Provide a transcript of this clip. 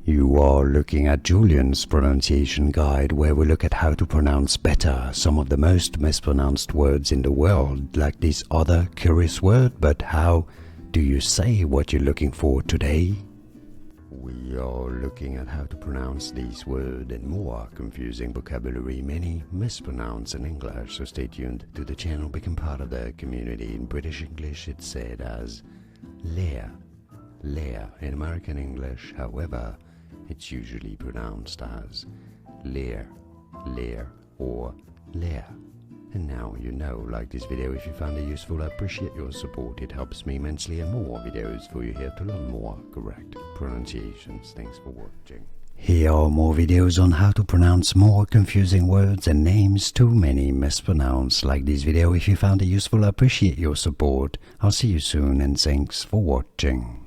You are looking at Julian's pronunciation guide, where we look at how to pronounce better some of the most mispronounced words in the world, like this other curious word. But how do you say what you're looking for today? We are looking at how to pronounce these words and more confusing vocabulary many mispronounce in English, so stay tuned to the channel, become part of the community. In British English it's said as lair, lair. In American English, however, it's usually pronounced as lair, lair, or lair. And now you know. Like this video if you found it useful. I appreciate your support, it helps me immensely, and more videos for you here to learn more correct pronunciations. Thanks for watching. Here are more videos on how to pronounce more confusing words and names too many mispronounced. Like this video if you found it useful. I appreciate your support. I'll see you soon, and thanks for watching.